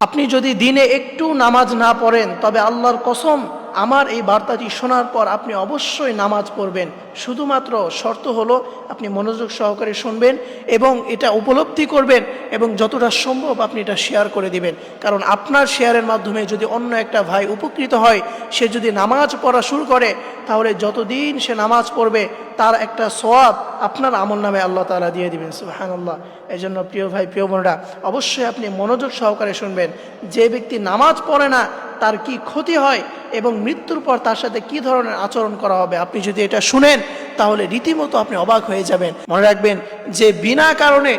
আপনি যদি দিনে একটু নামাজ না পড়েন তবে আল্লাহর কসম আমার এই বার্তাটি শোনার পর আপনি অবশ্যই নামাজ পড়বেন। শুধুমাত্র শর্ত হলো আপনি মনোযোগ সহকারে শুনবেন এবং এটা উপলব্ধি করবেন এবং যতটা সম্ভব আপনি এটা শেয়ার করে দিবেন। কারণ আপনার শেয়ারের মাধ্যমে যদি অন্য একটা ভাই উপকৃত হয়, সে যদি নামাজ পড়া শুরু করে, তাহলে যতদিন সে নামাজ পড়বে তার একটা সওয়াব আপনার আমল নামে আল্লাহ তাআলা দিয়ে দিবেন। সুবহানাল্লাহ। এই জন্য প্রিয় ভাই প্রিয় বোনেরা, অবশ্যই আপনি মনোযোগ সহকারে শুনবেন। যে ব্যক্তি নামাজ পড়ে না তার কি ক্ষতি হয় এবং মৃত্যুর পর তার সাথে কি ধরনের আচরণ করা হবে, আপনি যদি এটা শুনেন তাহলে রীতিমতো আপনি অবাক হয়ে যাবেন। মনে রাখবেন যে বিনা কারণে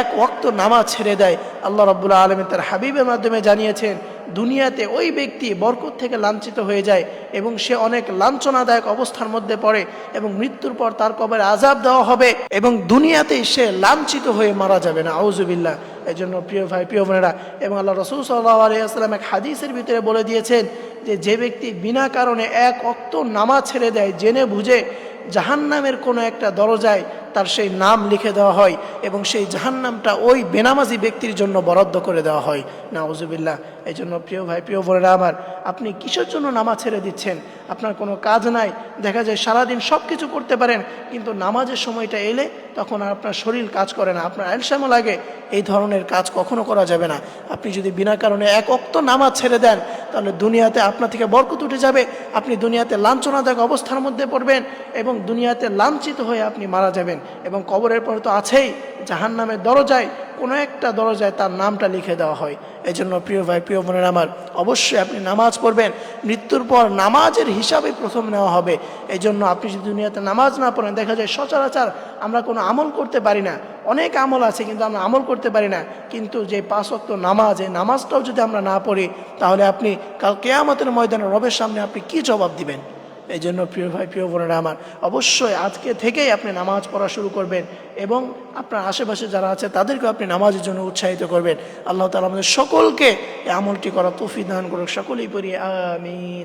এক ওয়াক্ত নামাজ ছেড়ে দেয়, আল্লাহ রাব্বুল আলামিন তার হাবিবের মাধ্যমে জানিয়েছেন দুনিয়াতে ওই ব্যক্তি বরকত থেকে লাঞ্ছিত হয়ে যায় এবং সে অনেক লাঞ্ছনাদায়ক অবস্থার মধ্যে পড়ে এবং মৃত্যুর পর তার কবরে আযাব দেওয়া হবে এবং দুনিয়াতেই সে লাঞ্ছিত হয়ে মারা যাবে না। আউযুবিল্লাহ। এই জন্য প্রিয় ভাই প্রিয় বোনেরা, এবং আল্লাহ রাসূল সাল্লাল্লাহু আলাইহি ওয়াসাল্লাম এক হাদিসের ভিতরে বলে দিয়েছেন যে ব্যক্তি বিনা কারণে এক ওয়াক্ত নামাজ ছেড়ে দেয়, জেনে বুঝে জাহান্নামের কোনো একটা দরজায় তার সেই নাম লিখে দেওয়া হয় এবং সেই জাহান্নামটা ওই বেনামাজি ব্যক্তির জন্য বরাদ্দ করে দেওয়া হয়। নাউযুবিল্লাহ। এই জন্য প্রিয় ভাই প্রিয় বোনেরা আমার, আপনি কিসের জন্য নামাজ ছেড়ে দিচ্ছেন? আপনার কোনো কাজ নাই, দেখা যায় সারাদিন সব কিছু করতে পারেন, কিন্তু নামাজের সময়টা এলে তখন আর আপনার শরীর কাজ করে না, আপনার আলসামও লাগে। এই ধরনের কাজ কখনো করা যাবে না। আপনি যদি বিনা কারণে এক ওয়াক্ত নামাজ ছেড়ে দেন তাহলে দুনিয়াতে আপনার থেকে বরকত উঠে যাবে, আপনি দুনিয়াতে লাঞ্ছনাদায়ক অবস্থার মধ্যে পড়বেন এবং দুনিয়াতে লাঞ্ছিত হয়ে আপনি মারা যাবেন এবং কবরের পরে তো আছেই জাহান্নামের দরজায় কোনো একটা দরজায় তার নামটা লিখে দেওয়া হয়। এই জন্য প্রিয় ভাই প্রিয় বোনের আমার, অবশ্যই আপনি নামাজ পড়বেন। মৃত্যুর পর নামাজের হিসাবে প্রথম নেওয়া হবে। এই জন্য আপনি যদি দুনিয়াতে নামাজ না পড়েন, দেখা যায় সচরাচর আমরা কোনো আমল করতে পারি না। অনেক আমল আছে কিন্তু আমরা আমল করতে পারি না। কিন্তু যে 5 ওয়াক্ত নামাজ, এই নামাজটাও যদি আমরা না পড়ি তাহলে আপনি কাল কিয়ামতের ময়দানে রবের সামনে আপনি কি জবাব দিবেন? এই জন্য প্রিয় ভাই প্রিয় বোনেরা আমার, অবশ্যই আজকে থেকেই আপনি নামাজ পড়া শুরু করবেন এবং আপনার আশেপাশে যারা আছে তাদেরকে আপনি নামাজের জন্য উৎসাহিত করবেন। আল্লাহ তাআলা আমাদের সকলকে এই আমলটি করা তৌফিক দান করুক। সকলেই পড়ি আমিন।